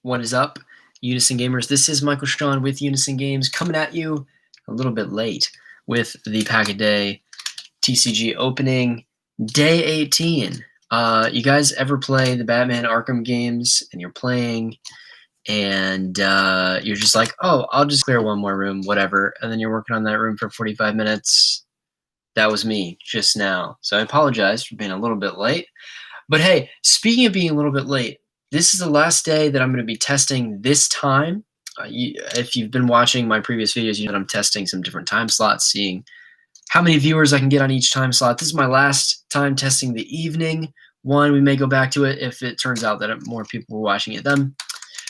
What is up, Unison Gamers? This is Michael Strawn with Unison Games, coming at you a little bit late with the Pack a Day TCG opening, day 18. You guys ever play the Batman Arkham games and you're playing and you're just like, oh, I'll just clear one more room, whatever, and then you're working on that room for 45 minutes? That was me just now. So I apologize for being a little bit late. But hey, speaking of being a little bit late, this is the last day that I'm going to be testing this time. If you've been watching my previous videos, you know that I'm testing some different time slots, seeing how many viewers I can get on each time slot. This is my last time testing the evening one. We may go back to it if it turns out that more people were watching it then.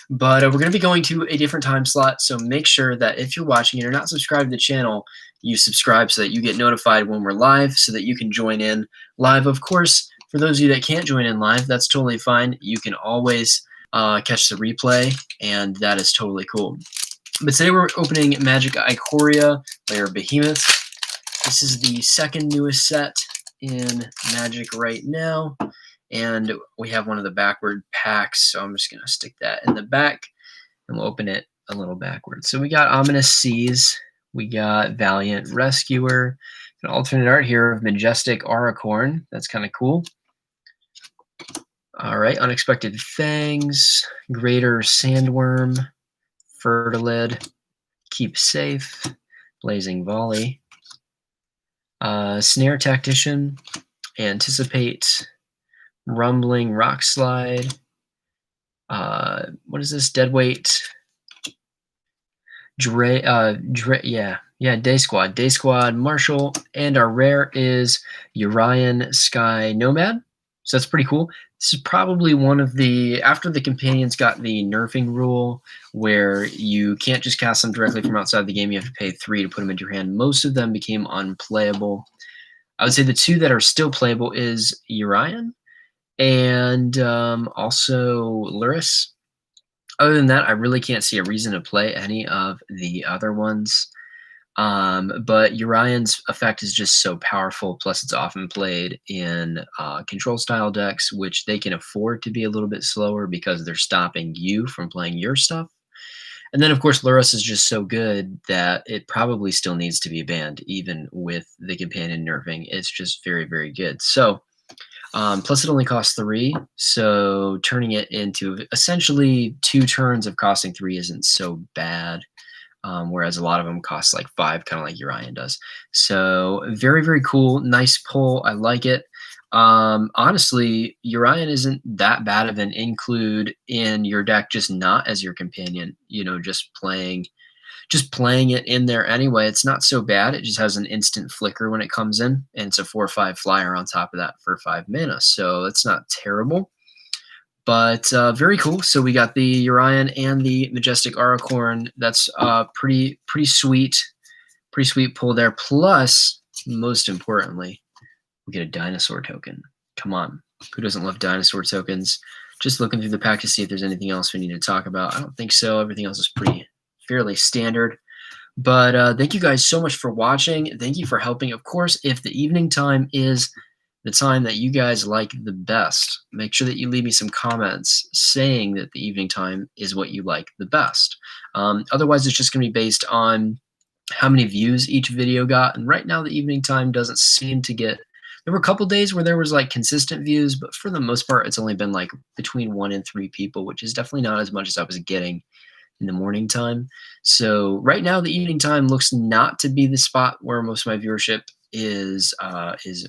But we're going to be going to a different time slot, so make sure that if you're watching and you're not subscribed to the channel, you subscribe so that you get notified when we're live so that you can join in live. Of course, for those of you that can't join in live, that's totally fine. You can always catch the replay, and that is totally cool. But today we're opening Magic Ikoria, Lair Behemoths. This is the second newest set in Magic right now. And we have one of the backward packs, so I'm just going to stick that in the back, and we'll open it a little backwards. So we got Ominous Seas, we got Valiant Rescuer, an alternate art here of Majestic Auracorn. That's kind of cool. All right, Unexpected Fangs, Greater Sandworm, Fertilid, Keep Safe, Blazing Volley, Snare Tactician, Anticipate, Rumbling Rock Slide. What is this? Deadweight. Day Squad Marshall, and our rare is Urian Sky Nomad. So that's pretty cool. This is probably one of the, after the companions got the nerfing rule where you can't just cast them directly from outside the game, you have to pay 3 to put them into your hand. Most of them became unplayable. I would say the 2 that are still playable is Urian and also Luris. Other than that, I really can't see a reason to play any of the other ones. But Urian's effect is just so powerful, plus it's often played in control style decks, which they can afford to be a little bit slower because they're stopping you from playing your stuff. And then, of course, Luris is just so good that it probably still needs to be banned, even with the companion nerfing. It's just very, very good. So, plus it only costs 3, so turning it into essentially 2 turns of costing 3 isn't so bad. Whereas a lot of them cost like 5, kind of like Urian does. So very, very cool. Nice pull. I like it. Honestly, Urian isn't that bad of an include in your deck, just not as your companion. You know, just playing it in there anyway. It's not so bad. It just has an instant flicker when it comes in, and it's a 4/5 flyer on top of that for 5 mana. So it's not terrible. But very cool. So we got the Urian and the Majestic Auracorn. That's pretty sweet pull there. Plus, most importantly, we get a dinosaur token. Come on, who doesn't love dinosaur tokens? Just looking through the pack to see if there's anything else we need to talk about. I don't think so. Everything else is fairly standard. But thank you guys so much for watching. Thank you for helping. Of course, if the evening time is the time that you guys like the best, make sure that you leave me some comments saying that the evening time is what you like the best. Otherwise, it's just going to be based on how many views each video got. And right now, the evening time doesn't seem to get. There were a couple days where there was like consistent views, but for the most part, it's only been like between 1 and 3 people, which is definitely not as much as I was getting in the morning time. So right now, the evening time looks not to be the spot where most of my viewership is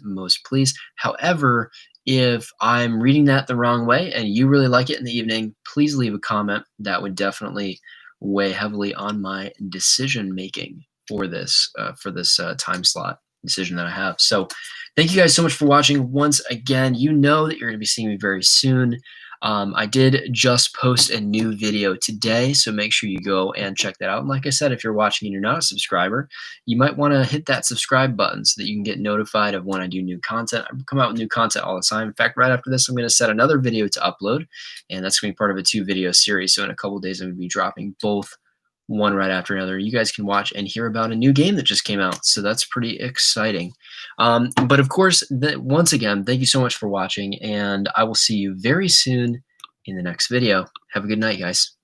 most pleased. However, if I'm reading that the wrong way and you really like it in the evening, please leave a comment. That would definitely weigh heavily on my decision making for this time slot decision that I have. So thank you guys so much for watching. Once again, you know that you're going to be seeing me very soon. I did just post a new video today, so make sure you go and check that out. And like I said, if you're watching and you're not a subscriber, you might want to hit that subscribe button so that you can get notified of when I do new content. I come out with new content all the time. In fact, right after this, I'm going to set another video to upload, and that's going to be part of a 2-video series. So in a couple of days, I'm going to be dropping both, one right after another. You guys can watch and hear about a new game that just came out, so that's pretty exciting. But of course, once again, thank you so much for watching, and I will see you very soon in the next video. Have a good night, guys.